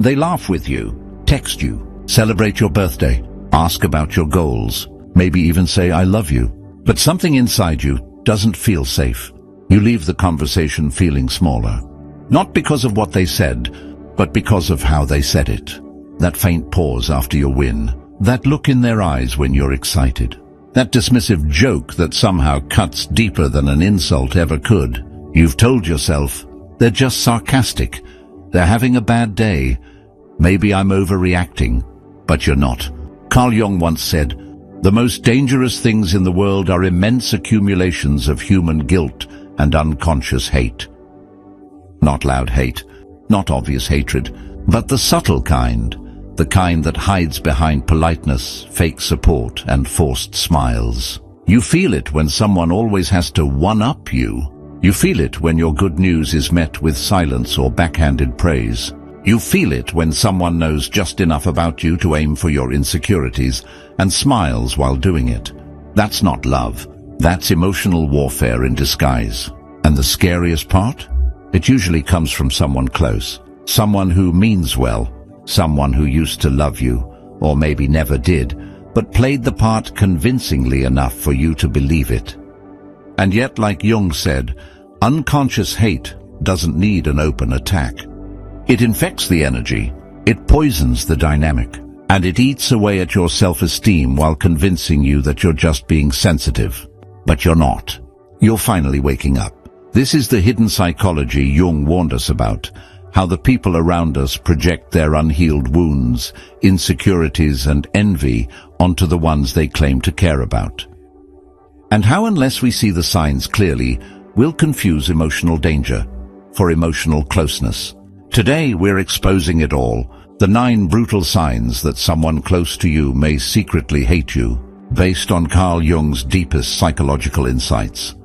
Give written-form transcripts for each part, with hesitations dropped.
They laugh with you, text you, celebrate your birthday, ask about your goals, maybe even say I love you. But something inside you doesn't feel safe. You leave the conversation feeling smaller. Not because of what they said, but because of how they said it. That faint pause after your win. That look in their eyes when you're excited. That dismissive joke that somehow cuts deeper than an insult ever could. You've told yourself, they're just sarcastic. They're having a bad day. Maybe I'm overreacting. But you're not. Carl Jung once said, the most dangerous things in the world are immense accumulations of human guilt and unconscious hate. Not loud hate, not obvious hatred, but the subtle kind, the kind that hides behind politeness, fake support, and forced smiles. You feel it when someone always has to one-up you. You feel it when your good news is met with silence or backhanded praise. You feel it when someone knows just enough about you to aim for your insecurities and smiles while doing it. That's not love. That's emotional warfare in disguise. And the scariest part? It usually comes from someone close. Someone who means well. Someone who used to love you, or maybe never did, but played the part convincingly enough for you to believe it. And yet, like Jung said, unconscious hate doesn't need an open attack. It infects the energy, it poisons the dynamic, and it eats away at your self-esteem while convincing you that you're just being sensitive. But you're not. You're finally waking up. This is the hidden psychology Jung warned us about, how the people around us project their unhealed wounds, insecurities and envy onto the ones they claim to care about. And how, unless we see the signs clearly, we'll confuse emotional danger for emotional closeness. Today we're exposing it all, the 9 brutal signs that someone close to you may secretly hate you, based on Carl Jung's deepest psychological insights.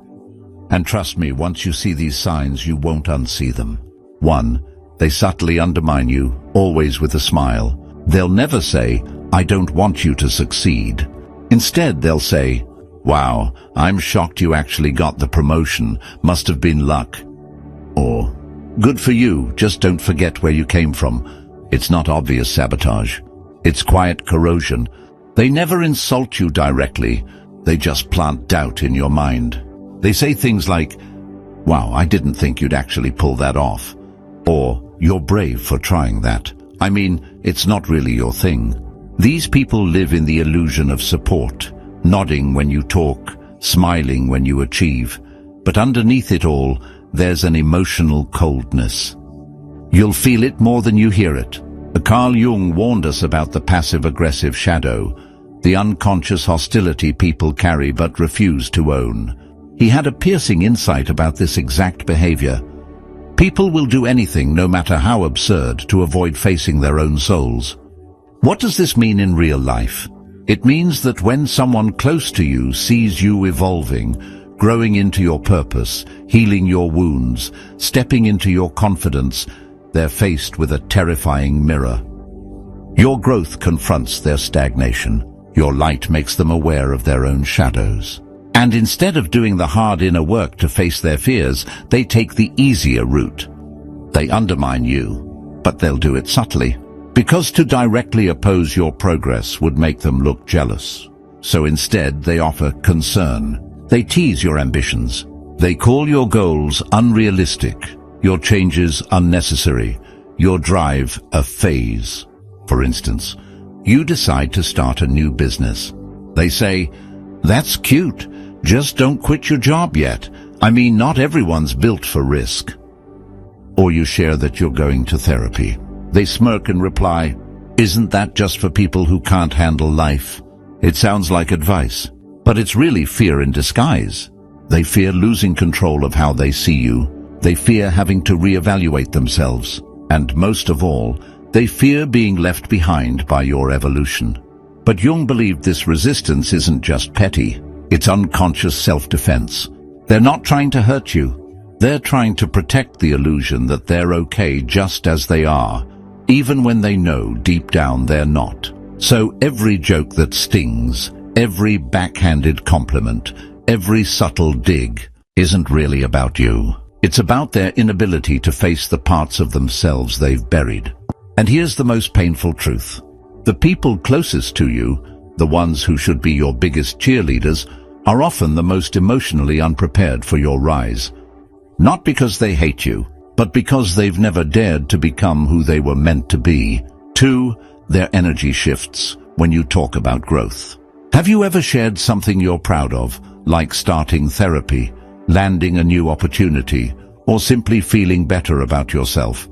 And trust me, once you see these signs, you won't unsee them. 1. They subtly undermine you, always with a smile. They'll never say, I don't want you to succeed. Instead, they'll say, wow, I'm shocked you actually got the promotion, must have been luck. Or, good for you, just don't forget where you came from. It's not obvious sabotage. It's quiet corrosion. They never insult you directly. They just plant doubt in your mind. They say things like, wow, I didn't think you'd actually pull that off. Or, you're brave for trying that. I mean, it's not really your thing. These people live in the illusion of support, nodding when you talk, smiling when you achieve. But underneath it all, there's an emotional coldness. You'll feel it more than you hear it. Carl Jung warned us about the passive-aggressive shadow, the unconscious hostility people carry but refuse to own. He had a piercing insight about this exact behavior. People will do anything, no matter how absurd, to avoid facing their own souls. What does this mean in real life? It means that when someone close to you sees you evolving, growing into your purpose, healing your wounds, stepping into your confidence, they're faced with a terrifying mirror. Your growth confronts their stagnation. Your light makes them aware of their own shadows. And instead of doing the hard inner work to face their fears, they take the easier route. They undermine you, but they'll do it subtly, because to directly oppose your progress would make them look jealous. So instead, they offer concern. They tease your ambitions. They call your goals unrealistic, your changes unnecessary, your drive a phase. For instance, you decide to start a new business. They say, that's cute. Just don't quit your job yet. I mean, not everyone's built for risk. Or you share that you're going to therapy. They smirk and reply, isn't that just for people who can't handle life? It sounds like advice, but it's really fear in disguise. They fear losing control of how they see you. They fear having to reevaluate themselves. And most of all, they fear being left behind by your evolution. But Jung believed this resistance isn't just petty. It's unconscious self-defense. They're not trying to hurt you. They're trying to protect the illusion that they're okay just as they are, even when they know deep down they're not. So every joke that stings, every backhanded compliment, every subtle dig isn't really about you. It's about their inability to face the parts of themselves they've buried. And here's the most painful truth. The people closest to you, the ones who should be your biggest cheerleaders, are often the most emotionally unprepared for your rise. Not because they hate you, but because they've never dared to become who they were meant to be. 2. Their energy shifts when you talk about growth. Have you ever shared something you're proud of, like starting therapy, landing a new opportunity, or simply feeling better about yourself?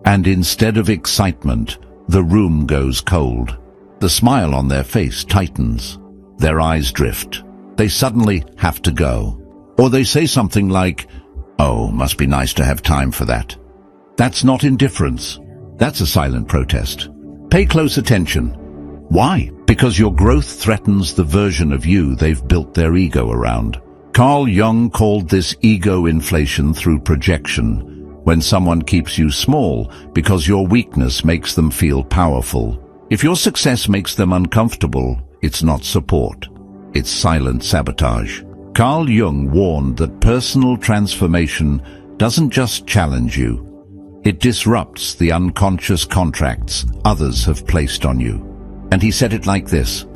And instead of excitement, the room goes cold. The smile on their face tightens. Their eyes drift. They suddenly have to go. Or they say something like, "Oh, must be nice to have time for that." That's not indifference. That's a silent protest. Pay close attention. Why? Because your growth threatens the version of you they've built their ego around. Carl Jung called this ego inflation through projection, when someone keeps you small because your weakness makes them feel powerful. If your success makes them uncomfortable, it's not support. It's silent sabotage. Carl Jung warned that personal transformation doesn't just challenge you. It disrupts the unconscious contracts others have placed on you. And he said it like this: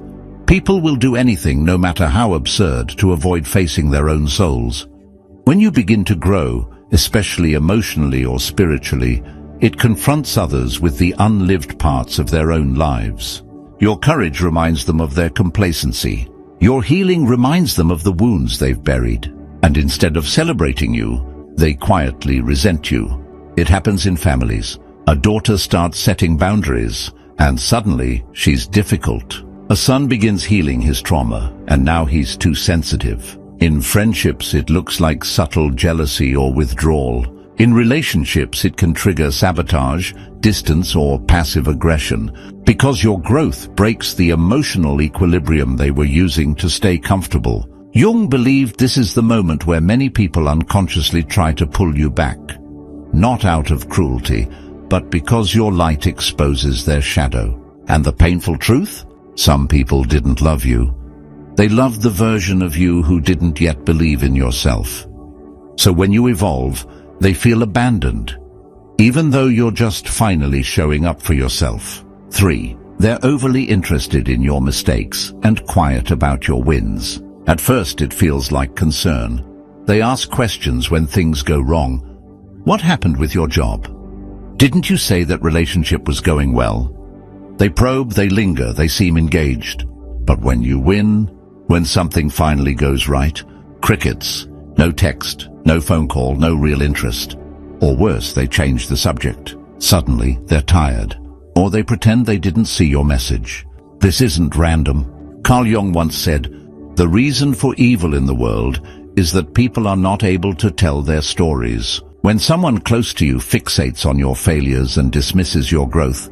people will do anything, no matter how absurd, to avoid facing their own souls. When you begin to grow, especially emotionally or spiritually, it confronts others with the unlived parts of their own lives. Your courage reminds them of their complacency. Your healing reminds them of the wounds they've buried. And instead of celebrating you, they quietly resent you. It happens in families. A daughter starts setting boundaries, and suddenly she's difficult. A son begins healing his trauma, and now he's too sensitive. In friendships, it looks like subtle jealousy or withdrawal. In relationships, it can trigger sabotage, distance, or passive aggression, because your growth breaks the emotional equilibrium they were using to stay comfortable. Jung believed this is the moment where many people unconsciously try to pull you back. Not out of cruelty, but because your light exposes their shadow. And the painful truth? Some people didn't love you. They loved the version of you who didn't yet believe in yourself. So when you evolve, they feel abandoned, even though you're just finally showing up for yourself. 3. They're overly interested in your mistakes and quiet about your wins. At first it feels like concern. They ask questions when things go wrong. What happened with your job? Didn't you say that relationship was going well? They probe, they linger, they seem engaged. But when you win, when something finally goes right, crickets. No text, no phone call, no real interest. Or worse, they change the subject. Suddenly, they're tired. Or they pretend they didn't see your message. This isn't random. Carl Jung once said, "The reason for evil in the world is that people are not able to tell their stories." When someone close to you fixates on your failures and dismisses your growth,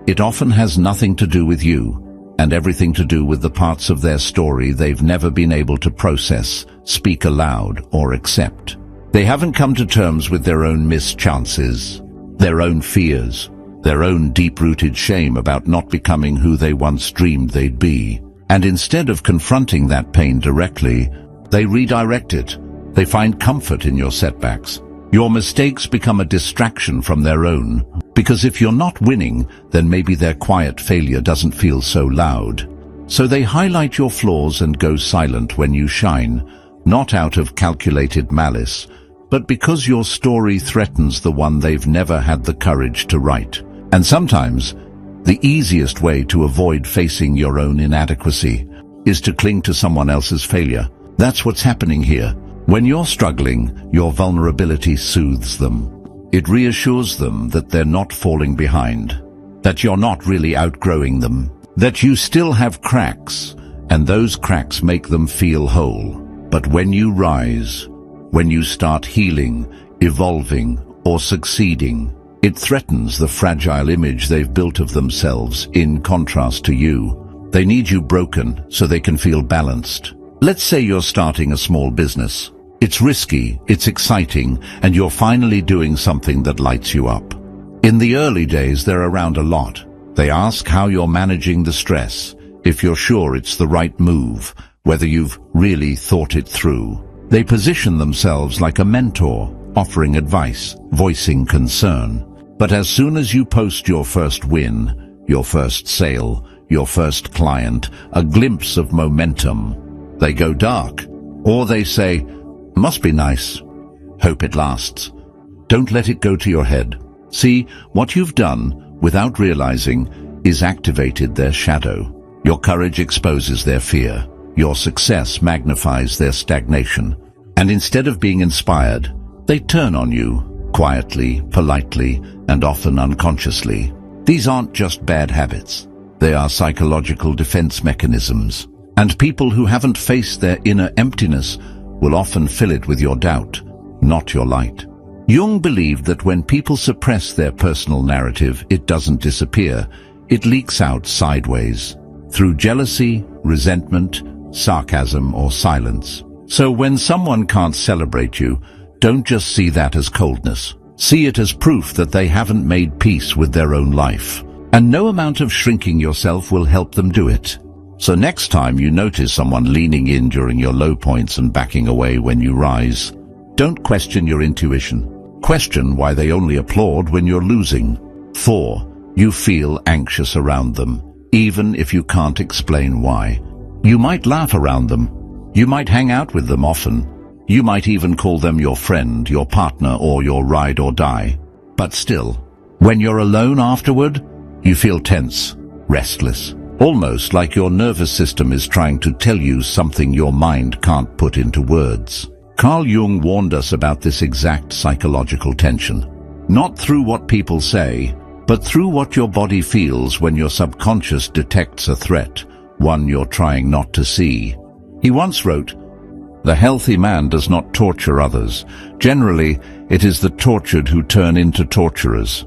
it often has nothing to do with you, and everything to do with the parts of their story they've never been able to process, speak aloud, or accept. They haven't come to terms with their own missed chances, their own fears, their own deep-rooted shame about not becoming who they once dreamed they'd be. And instead of confronting that pain directly, they redirect it. They find comfort in your setbacks. Your mistakes become a distraction from their own, because if you're not winning, then maybe their quiet failure doesn't feel so loud. So they highlight your flaws and go silent when you shine, not out of calculated malice, but because your story threatens the one they've never had the courage to write. And sometimes, the easiest way to avoid facing your own inadequacy is to cling to someone else's failure. That's what's happening here. When you're struggling, your vulnerability soothes them. It reassures them that they're not falling behind, that you're not really outgrowing them, that you still have cracks, and those cracks make them feel whole. But when you rise, when you start healing, evolving, or succeeding, it threatens the fragile image they've built of themselves in contrast to you. They need you broken so they can feel balanced. Let's say you're starting a small business. It's risky, it's exciting, and you're finally doing something that lights you up. In the early days, they're around a lot. They ask how you're managing the stress, if you're sure it's the right move, whether you've really thought it through. They position themselves like a mentor, offering advice, voicing concern. But as soon as you post your first win, your first sale, your first client, a glimpse of momentum, they go dark. Or they say, must be nice. Hope it lasts. Don't let it go to your head. See, what you've done, without realizing, is activated their shadow. Your courage exposes their fear. Your success magnifies their stagnation. And instead of being inspired, they turn on you, quietly, politely, and often unconsciously. These aren't just bad habits. They are psychological defense mechanisms. And people who haven't faced their inner emptiness will often fill it with your doubt, not your light. Jung believed that when people suppress their personal narrative, it doesn't disappear. It leaks out sideways, through jealousy, resentment, sarcasm, or silence. So when someone can't celebrate you, don't just see that as coldness. See it as proof that they haven't made peace with their own life. And no amount of shrinking yourself will help them do it. So next time you notice someone leaning in during your low points and backing away when you rise, don't question your intuition. Question why they only applaud when you're losing. 4. You feel anxious around them, even if you can't explain why. You might laugh around them. You might hang out with them often. You might even call them your friend, your partner, or your ride or die. But still, when you're alone afterward, you feel tense, restless, almost like your nervous system is trying to tell you something your mind can't put into words. Carl Jung warned us about this exact psychological tension. Not through what people say, but through what your body feels when your subconscious detects a threat, one you're trying not to see. He once wrote, "The healthy man does not torture others. Generally, it is the tortured who turn into torturers."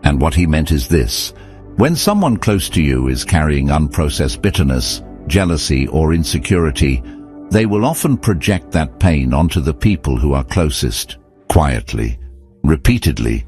And what he meant is this: when someone close to you is carrying unprocessed bitterness, jealousy, or insecurity, they will often project that pain onto the people who are closest, quietly, repeatedly,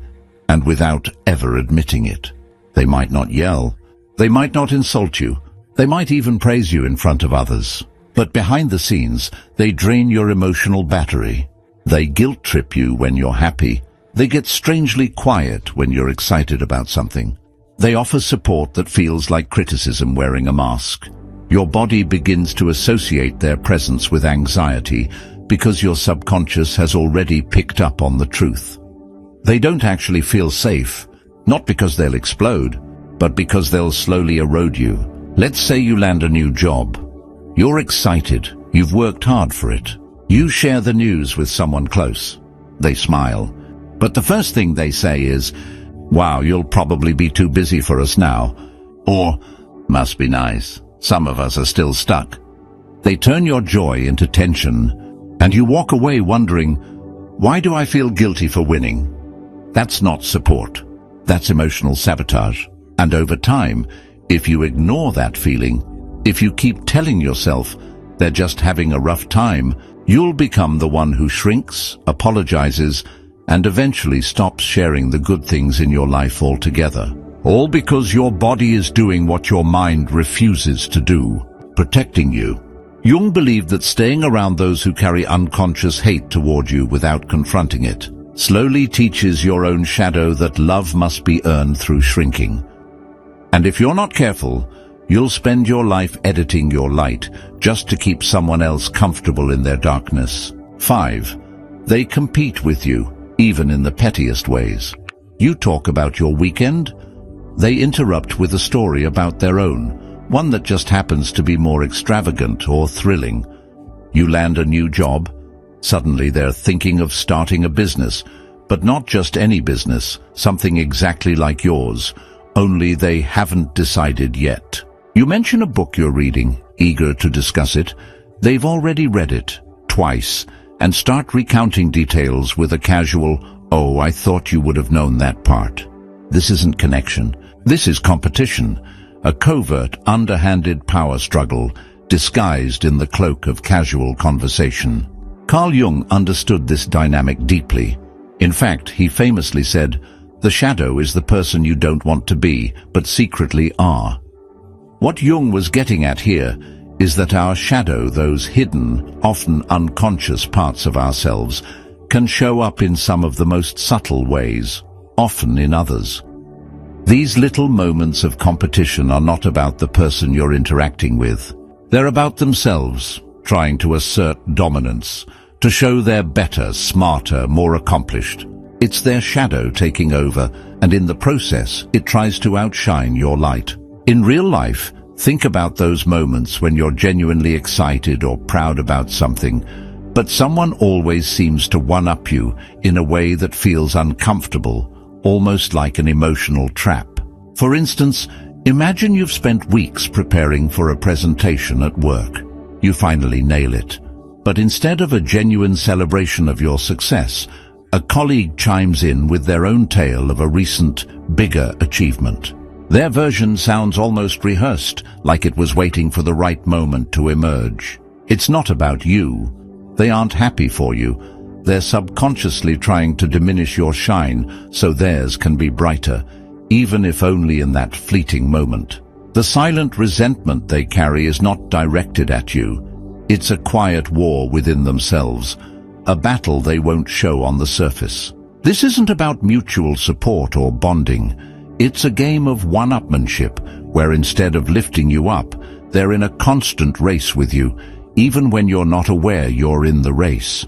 and without ever admitting it. They might not yell, they might not insult you, they might even praise you in front of others. But behind the scenes, they drain your emotional battery. They guilt-trip you when you're happy. They get strangely quiet when you're excited about something. They offer support that feels like criticism wearing a mask. Your body begins to associate their presence with anxiety because your subconscious has already picked up on the truth. They don't actually feel safe, not because they'll explode, but because they'll slowly erode you. Let's say you land a new job. You're excited, you've worked hard for it. You share the news with someone close. They smile. But the first thing they say is, "Wow, you'll probably be too busy for us now." Or, "Must be nice. Some of us are still stuck." They turn your joy into tension, and you walk away wondering, why do I feel guilty for winning? That's not support. That's emotional sabotage. And over time, if you ignore that feeling, if you keep telling yourself they're just having a rough time, you'll become the one who shrinks, apologizes, and eventually stops sharing the good things in your life altogether. All because your body is doing what your mind refuses to do, protecting you. Jung believed that staying around those who carry unconscious hate toward you without confronting it slowly teaches your own shadow that love must be earned through shrinking. And if you're not careful, you'll spend your life editing your light just to keep someone else comfortable in their darkness. 5. They compete with you, even in the pettiest ways. You talk about your weekend, they interrupt with a story about their own, one that just happens to be more extravagant or thrilling. You land a new job, suddenly they're thinking of starting a business, but not just any business, something exactly like yours, only they haven't decided yet. You mention a book you're reading, eager to discuss it. They've already read it, twice, and start recounting details with a casual, "Oh, I thought you would have known that part." This isn't connection. This is competition, a covert, underhanded power struggle disguised in the cloak of casual conversation. Carl Jung understood this dynamic deeply. In fact, he famously said, "The shadow is the person you don't want to be, but secretly are." What Jung was getting at here is that our shadow, those hidden, often unconscious parts of ourselves, can show up in some of the most subtle ways. often in others. These little moments of competition are not about the person you're interacting with. They're about themselves, trying to assert dominance, to show they're better, smarter, more accomplished. It's their shadow taking over, and in the process, it tries to outshine your light. In real life, think about those moments when you're genuinely excited or proud about something, but someone always seems to one-up you in a way that feels uncomfortable, almost like an emotional trap. For instance, imagine you've spent weeks preparing for a presentation at work. You finally nail it. But instead of a genuine celebration of your success, a colleague chimes in with their own tale of a recent, bigger achievement. Their version sounds almost rehearsed, like it was waiting for the right moment to emerge. It's not about you. They aren't happy for you. They're subconsciously trying to diminish your shine so theirs can be brighter, even if only in that fleeting moment. The silent resentment they carry is not directed at you. It's a quiet war within themselves, a battle they won't show on the surface. This isn't about mutual support or bonding. It's a game of one-upmanship, where instead of lifting you up, they're in a constant race with you, even when you're not aware you're in the race.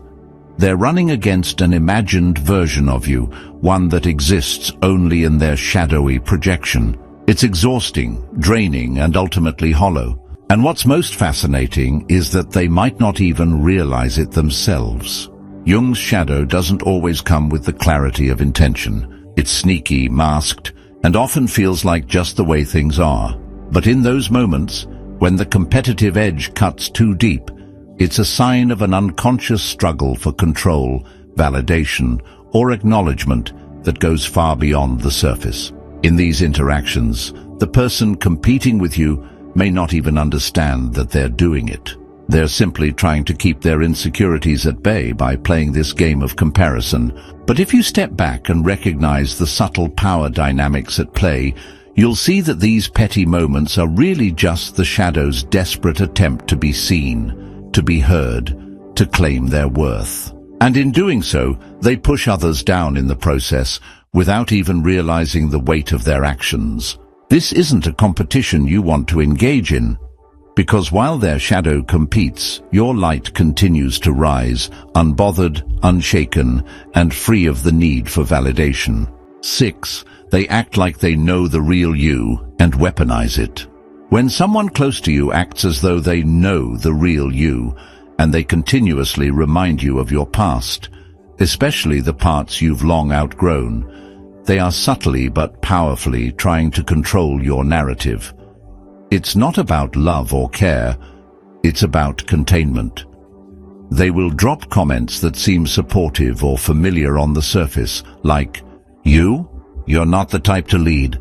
They're running against an imagined version of you, one that exists only in their shadowy projection. It's exhausting, draining, and ultimately hollow. And what's most fascinating is that they might not even realize it themselves. Jung's shadow doesn't always come with the clarity of intention. It's sneaky, masked, and often feels like just the way things are. But in those moments, when the competitive edge cuts too deep, it's a sign of an unconscious struggle for control, validation, or acknowledgement that goes far beyond the surface. In these interactions, the person competing with you may not even understand that they're doing it. They're simply trying to keep their insecurities at bay by playing this game of comparison. But if you step back and recognize the subtle power dynamics at play, you'll see that these petty moments are really just the shadow's desperate attempt to be seen, to be heard, to claim their worth. And in doing so, they push others down in the process without even realizing the weight of their actions. This isn't a competition you want to engage in, because while their shadow competes, your light continues to rise, unbothered, unshaken, and free of the need for validation. 6. They act like they know the real you and weaponize it. When someone close to you acts as though they know the real you, and they continuously remind you of your past, especially the parts you've long outgrown, they are subtly but powerfully trying to control your narrative. It's not about love or care, it's about containment. They will drop comments that seem supportive or familiar on the surface, like, "You're not the type to lead.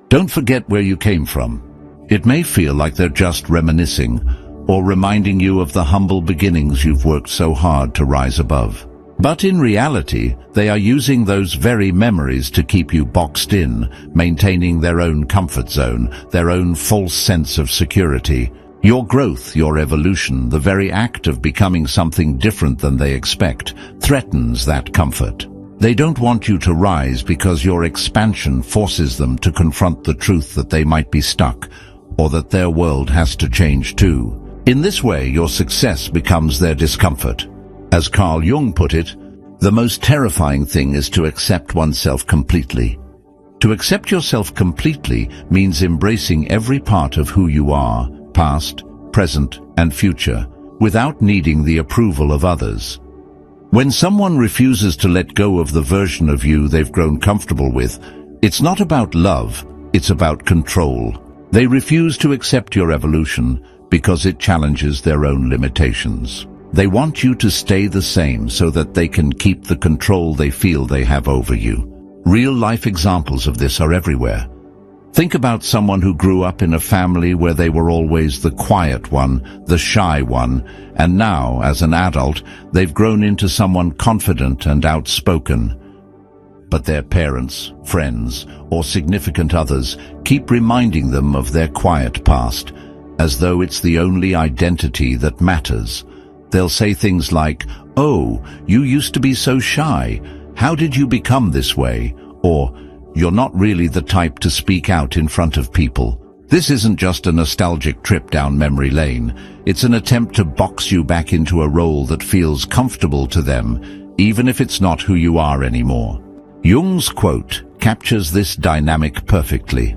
Don't forget where you came from." It may feel like they're just reminiscing, or reminding you of the humble beginnings you've worked so hard to rise above. But in reality, they are using those very memories to keep you boxed in, maintaining their own comfort zone, their own false sense of security. Your growth, your evolution, the very act of becoming something different than they expect, threatens that comfort. They don't want you to rise because your expansion forces them to confront the truth that they might be stuck, or that their world has to change too. In this way, your success becomes their discomfort. As Carl Jung put it, the most terrifying thing is to accept oneself completely. To accept yourself completely means embracing every part of who you are, past, present, and future, without needing the approval of others. When someone refuses to let go of the version of you they've grown comfortable with, it's not about love, it's about control. They refuse to accept your evolution because it challenges their own limitations. They want you to stay the same so that they can keep the control they feel they have over you. Real-life examples of this are everywhere. Think about someone who grew up in a family where they were always the quiet one, the shy one, and now, as an adult, they've grown into someone confident and outspoken. But their parents, friends, or significant others keep reminding them of their quiet past, as though it's the only identity that matters. They'll say things like, "Oh, you used to be so shy. How did you become this way?" or "You're not really the type to speak out in front of people." This isn't just a nostalgic trip down memory lane. It's an attempt to box you back into a role that feels comfortable to them, even if it's not who you are anymore. Jung's quote captures this dynamic perfectly.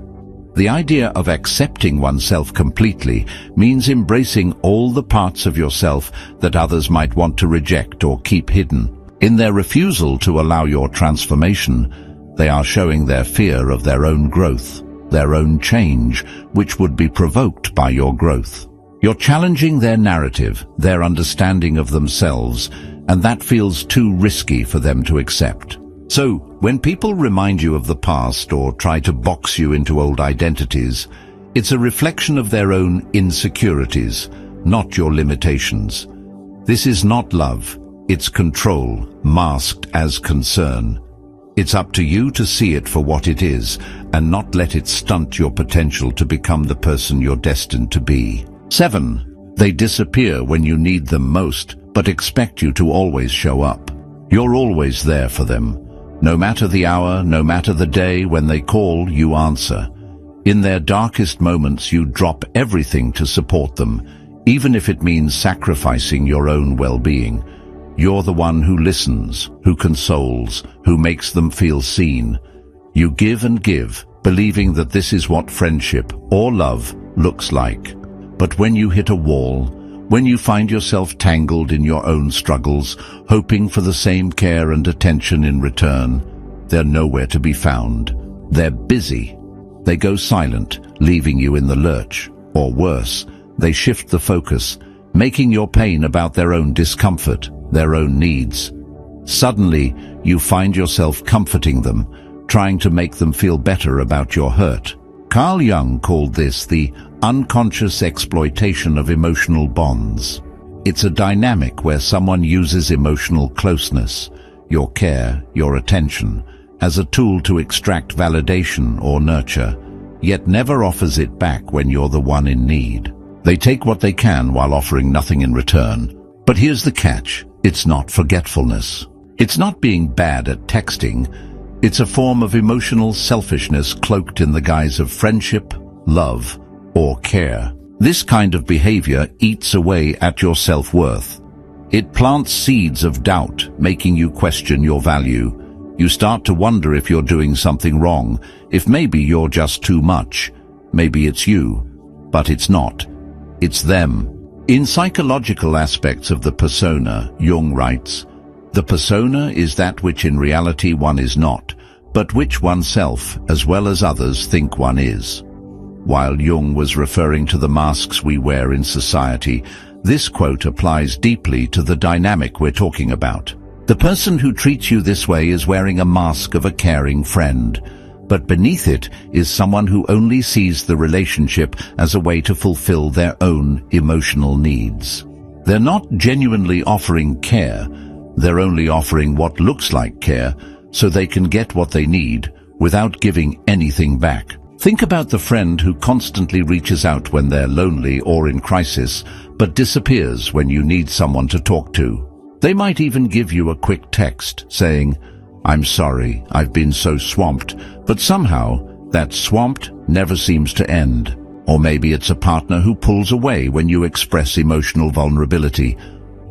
The idea of accepting oneself completely means embracing all the parts of yourself that others might want to reject or keep hidden. In their refusal to allow your transformation, they are showing their fear of their own growth, their own change, which would be provoked by your growth. You're challenging their narrative, their understanding of themselves, and that feels too risky for them to accept. So, when people remind you of the past or try to box you into old identities, it's a reflection of their own insecurities, not your limitations. This is not love, it's control, masked as concern. It's up to you to see it for what it is, and not let it stunt your potential to become the person you're destined to be. 7. They disappear when you need them most, but expect you to always show up. You're always there for them. No matter the hour, no matter the day, when they call, you answer. In their darkest moments, you drop everything to support them, even if it means sacrificing your own well-being. You're the one who listens, who consoles, who makes them feel seen. You give and give, believing that this is what friendship or love looks like. But when you hit a wall, when you find yourself tangled in your own struggles, hoping for the same care and attention in return, they're nowhere to be found. They're busy. They go silent, leaving you in the lurch. Or worse, they shift the focus, making your pain about their own discomfort, their own needs. Suddenly, you find yourself comforting them, trying to make them feel better about your hurt. Carl Jung called this the unconscious exploitation of emotional bonds. It's a dynamic where someone uses emotional closeness, your care, your attention, as a tool to extract validation or nurture, yet never offers it back when you're the one in need. They take what they can while offering nothing in return. But here's the catch. It's not forgetfulness. It's not being bad at texting. It's a form of emotional selfishness cloaked in the guise of friendship, love, or care. This kind of behavior eats away at your self-worth. It plants seeds of doubt, making you question your value. You start to wonder if you're doing something wrong, if maybe you're just too much. Maybe it's you, but it's not. It's them. In psychological aspects of the persona, Jung writes, "The persona is that which in reality one is not, but which oneself, as well as others, think one is." While Jung was referring to the masks we wear in society, this quote applies deeply to the dynamic we're talking about. The person who treats you this way is wearing a mask of a caring friend, but beneath it is someone who only sees the relationship as a way to fulfill their own emotional needs. They're not genuinely offering care, they're only offering what looks like care so they can get what they need without giving anything back. Think about the friend who constantly reaches out when they're lonely or in crisis, but disappears when you need someone to talk to. They might even give you a quick text saying, "I'm sorry, I've been so swamped," but somehow that swamped never seems to end. Or maybe it's a partner who pulls away when you express emotional vulnerability,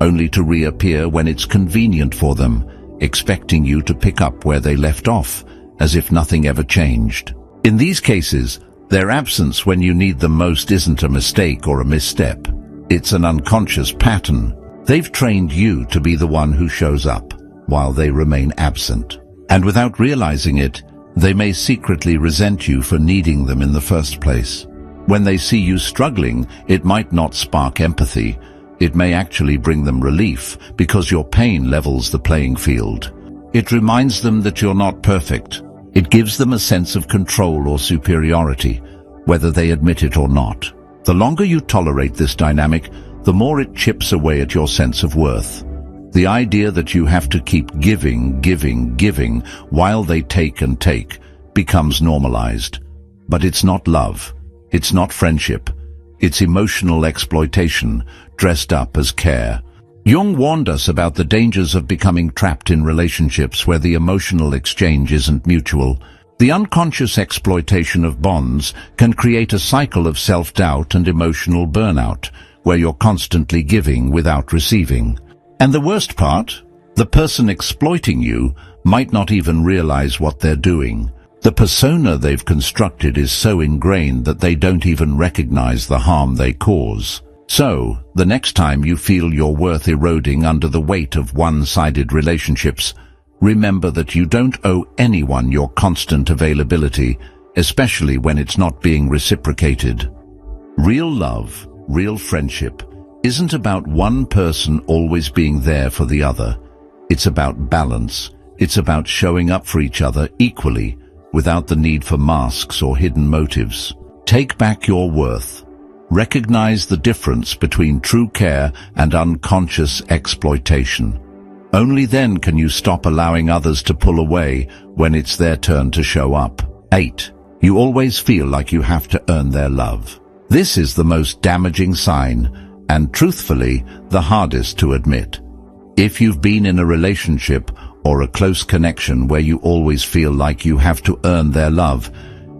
only to reappear when it's convenient for them, expecting you to pick up where they left off, as if nothing ever changed. In these cases, their absence when you need them most isn't a mistake or a misstep. It's an unconscious pattern. They've trained you to be the one who shows up, while they remain absent. And without realizing it, they may secretly resent you for needing them in the first place. When they see you struggling, it might not spark empathy. It may actually bring them relief, because your pain levels the playing field. It reminds them that you're not perfect. It gives them a sense of control or superiority, whether they admit it or not. The longer you tolerate this dynamic, the more it chips away at your sense of worth. The idea that you have to keep giving while they take and take becomes normalized. But it's not love. It's not friendship. It's emotional exploitation dressed up as care. Jung warned us about the dangers of becoming trapped in relationships where the emotional exchange isn't mutual. The unconscious exploitation of bonds can create a cycle of self-doubt and emotional burnout, where you're constantly giving without receiving. And the worst part? The person exploiting you might not even realize what they're doing. The persona they've constructed is so ingrained that they don't even recognize the harm they cause. So, the next time you feel your worth eroding under the weight of one-sided relationships, remember that you don't owe anyone your constant availability, especially when it's not being reciprocated. Real love, real friendship, isn't about one person always being there for the other. It's about balance. It's about showing up for each other equally, without the need for masks or hidden motives. Take back your worth. Recognize the difference between true care and unconscious exploitation. Only then can you stop allowing others to pull away when it's their turn to show up. 8. You always feel like you have to earn their love. This is the most damaging sign, and truthfully, the hardest to admit. If you've been in a relationship or a close connection where you always feel like you have to earn their love,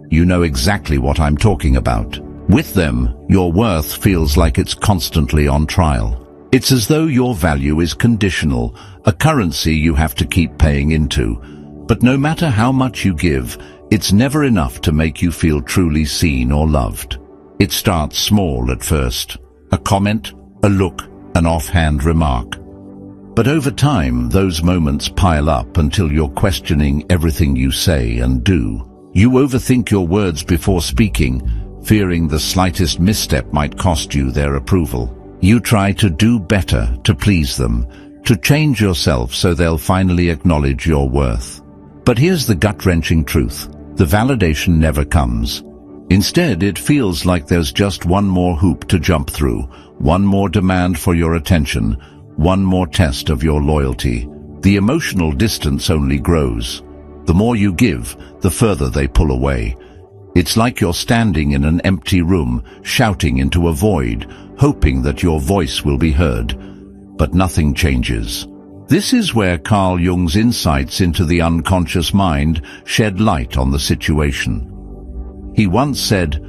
you know exactly what I'm talking about. With them, your worth feels like it's constantly on trial. It's as though your value is conditional, a currency you have to keep paying into. But no matter how much you give, it's never enough to make you feel truly seen or loved. It starts small at first. A comment, a look, an offhand remark. But over time, those moments pile up until you're questioning everything you say and do. You overthink your words before speaking, fearing the slightest misstep might cost you their approval. You try to do better, to please them, to change yourself so they'll finally acknowledge your worth. But here's the gut-wrenching truth. The validation never comes. Instead, it feels like there's just one more hoop to jump through, one more demand for your attention, one more test of your loyalty. The emotional distance only grows. The more you give, the further they pull away. It's like you're standing in an empty room, shouting into a void, hoping that your voice will be heard. But nothing changes. This is where Carl Jung's insights into the unconscious mind shed light on the situation. He once said,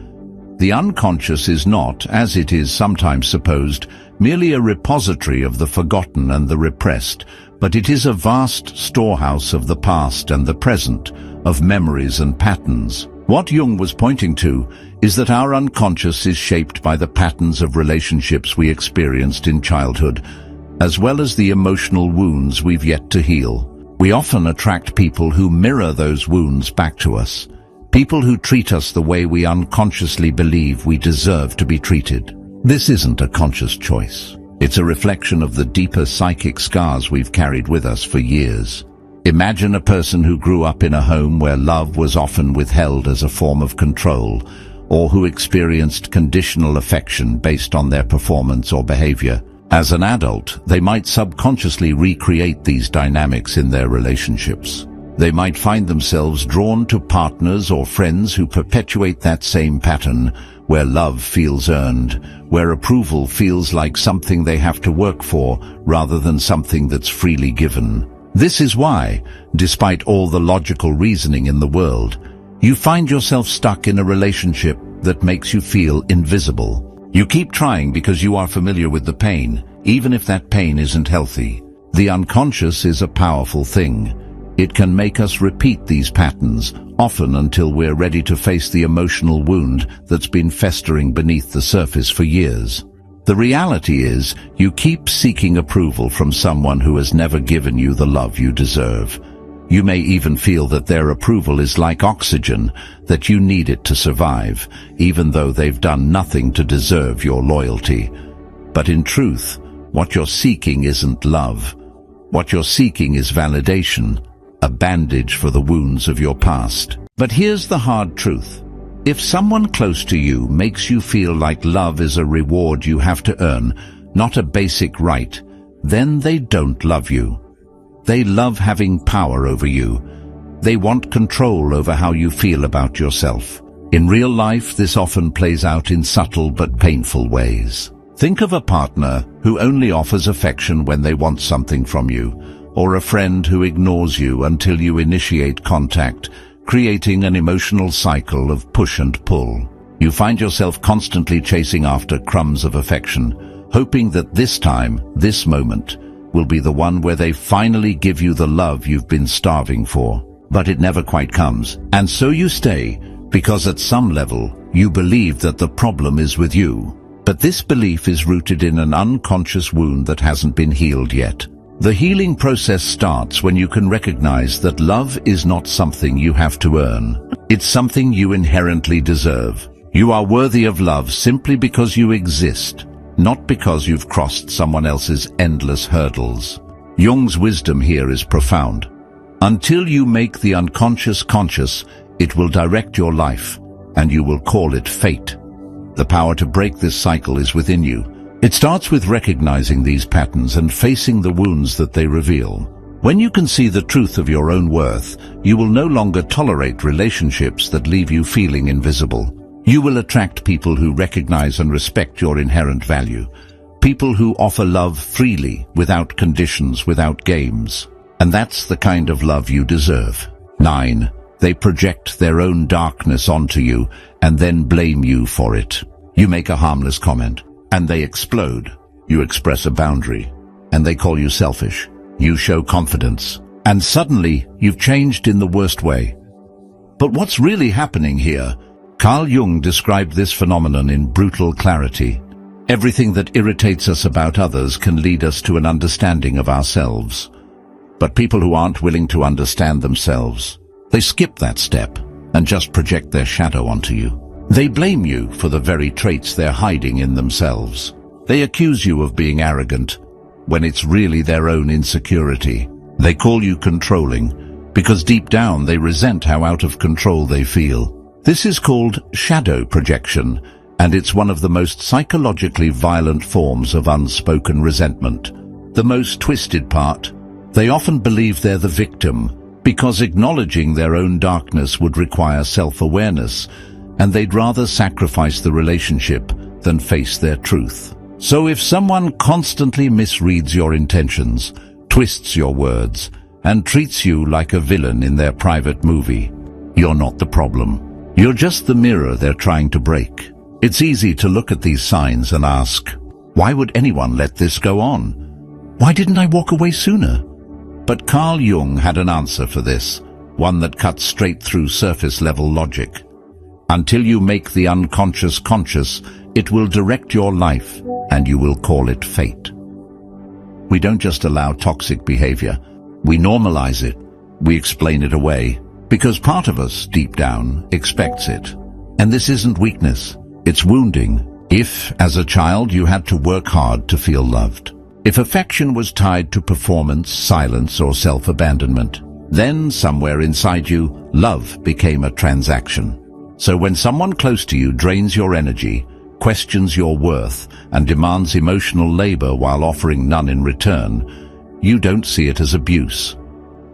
"The unconscious is not, as it is sometimes supposed, merely a repository of the forgotten and the repressed, but it is a vast storehouse of the past and the present, of memories and patterns." What Jung was pointing to is that our unconscious is shaped by the patterns of relationships we experienced in childhood, as well as the emotional wounds we've yet to heal. We often attract people who mirror those wounds back to us, people who treat us the way we unconsciously believe we deserve to be treated. This isn't a conscious choice. It's a reflection of the deeper psychic scars we've carried with us for years. Imagine a person who grew up in a home where love was often withheld as a form of control, or who experienced conditional affection based on their performance or behavior. As an adult, they might subconsciously recreate these dynamics in their relationships. They might find themselves drawn to partners or friends who perpetuate that same pattern, where love feels earned, where approval feels like something they have to work for rather than something that's freely given. This is why, despite all the logical reasoning in the world, you find yourself stuck in a relationship that makes you feel invisible. You keep trying because you are familiar with the pain, even if that pain isn't healthy. The unconscious is a powerful thing. It can make us repeat these patterns, often until we're ready to face the emotional wound that's been festering beneath the surface for years. The reality is, you keep seeking approval from someone who has never given you the love you deserve. You may even feel that their approval is like oxygen, that you need it to survive, even though they've done nothing to deserve your loyalty. But in truth, what you're seeking isn't love. What you're seeking is validation, a bandage for the wounds of your past. But here's the hard truth. If someone close to you makes you feel like love is a reward you have to earn, not a basic right, then they don't love you. They love having power over you. They want control over how you feel about yourself. In real life, this often plays out in subtle but painful ways. Think of a partner who only offers affection when they want something from you, or a friend who ignores you until you initiate contact, creating an emotional cycle of push and pull. You find yourself constantly chasing after crumbs of affection, hoping that this time, this moment, will be the one where they finally give you the love you've been starving for. But it never quite comes, and so you stay, because at some level, you believe that the problem is with you. But this belief is rooted in an unconscious wound that hasn't been healed yet. The healing process starts when you can recognize that love is not something you have to earn. It's something you inherently deserve. You are worthy of love simply because you exist, not because you've crossed someone else's endless hurdles. Jung's wisdom here is profound. Until you make the unconscious conscious, it will direct your life, and you will call it fate. The power to break this cycle is within you. It starts with recognizing these patterns and facing the wounds that they reveal. When you can see the truth of your own worth, you will no longer tolerate relationships that leave you feeling invisible. You will attract people who recognize and respect your inherent value. People who offer love freely, without conditions, without games. And that's the kind of love you deserve. 9. They project their own darkness onto you and then blame you for it. You make a harmless comment, and they explode. You express a boundary, and they call you selfish. You show confidence, and suddenly you've changed in the worst way. But what's really happening here? Carl Jung described this phenomenon in brutal clarity. Everything that irritates us about others can lead us to an understanding of ourselves. But people who aren't willing to understand themselves, they skip that step and just project their shadow onto you. They blame you for the very traits they're hiding in themselves. They accuse you of being arrogant when it's really their own insecurity. They call you controlling because deep down they resent how out of control they feel. This is called shadow projection, and it's one of the most psychologically violent forms of unspoken resentment. The most twisted part, they often believe they're the victim because acknowledging their own darkness would require self-awareness, and they'd rather sacrifice the relationship than face their truth. So if someone constantly misreads your intentions, twists your words, and treats you like a villain in their private movie, you're not the problem. You're just the mirror they're trying to break. It's easy to look at these signs and ask, why would anyone let this go on? Why didn't I walk away sooner? But Carl Jung had an answer for this, one that cuts straight through surface-level logic. Until you make the unconscious conscious, it will direct your life, and you will call it fate. We don't just allow toxic behavior. We normalize it. We explain it away, because part of us, deep down, expects it. And this isn't weakness. It's wounding. If, as a child, you had to work hard to feel loved. If affection was tied to performance, silence, or self-abandonment, then somewhere inside you, love became a transaction. So when someone close to you drains your energy, questions your worth, and demands emotional labor while offering none in return, you don't see it as abuse.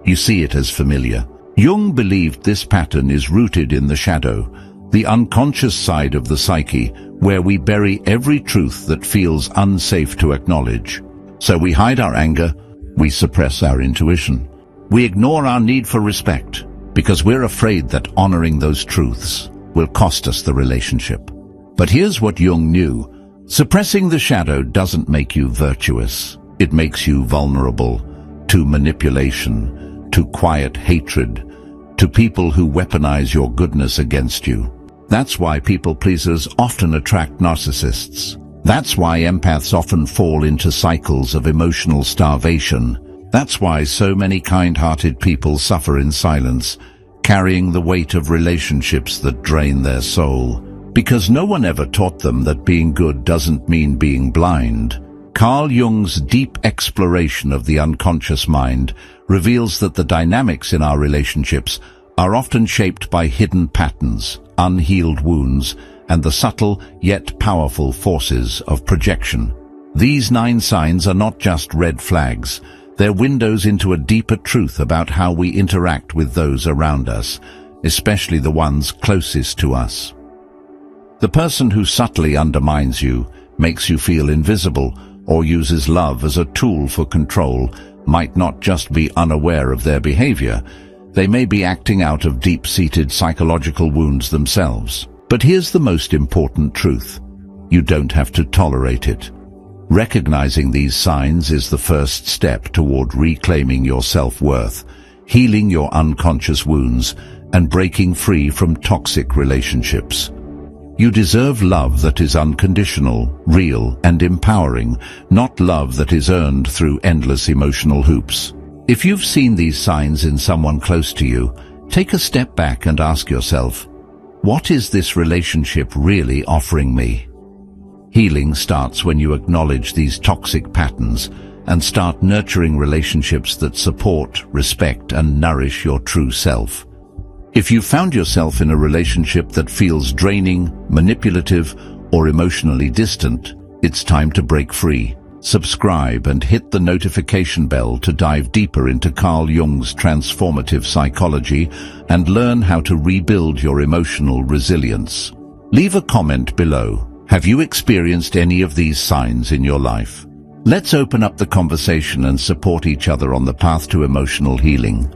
You see it as familiar. Jung believed this pattern is rooted in the shadow, the unconscious side of the psyche, where we bury every truth that feels unsafe to acknowledge. So we hide our anger, we suppress our intuition. We ignore our need for respect, because we're afraid that honoring those truths will cost us the relationship. But here's what Jung knew. Suppressing the shadow doesn't make you virtuous. It makes you vulnerable to manipulation, to quiet hatred, to people who weaponize your goodness against you. That's why people pleasers often attract narcissists. That's why empaths often fall into cycles of emotional starvation. That's why so many kind-hearted people suffer in silence, carrying the weight of relationships that drain their soul. Because no one ever taught them that being good doesn't mean being blind. Carl Jung's deep exploration of the unconscious mind reveals that the dynamics in our relationships are often shaped by hidden patterns, unhealed wounds, and the subtle yet powerful forces of projection. These 9 signs are not just red flags. They're windows into a deeper truth about how we interact with those around us, especially the ones closest to us. The person who subtly undermines you makes you feel invisible, or uses love as a tool for control might not just be unaware of their behavior. They may be acting out of deep-seated psychological wounds themselves. But here's the most important truth. You don't have to tolerate it. Recognizing these signs is the first step toward reclaiming your self-worth, healing your unconscious wounds, and breaking free from toxic relationships. You deserve love that is unconditional, real, and empowering, not love that is earned through endless emotional hoops. If you've seen these signs in someone close to you, take a step back and ask yourself, what is this relationship really offering me? Healing starts when you acknowledge these toxic patterns and start nurturing relationships that support, respect, and nourish your true self. If you found yourself in a relationship that feels draining, manipulative, or emotionally distant, it's time to break free. Subscribe and hit the notification bell to dive deeper into Carl Jung's transformative psychology and learn how to rebuild your emotional resilience. Leave a comment below. Have you experienced any of these signs in your life? Let's open up the conversation and support each other on the path to emotional healing.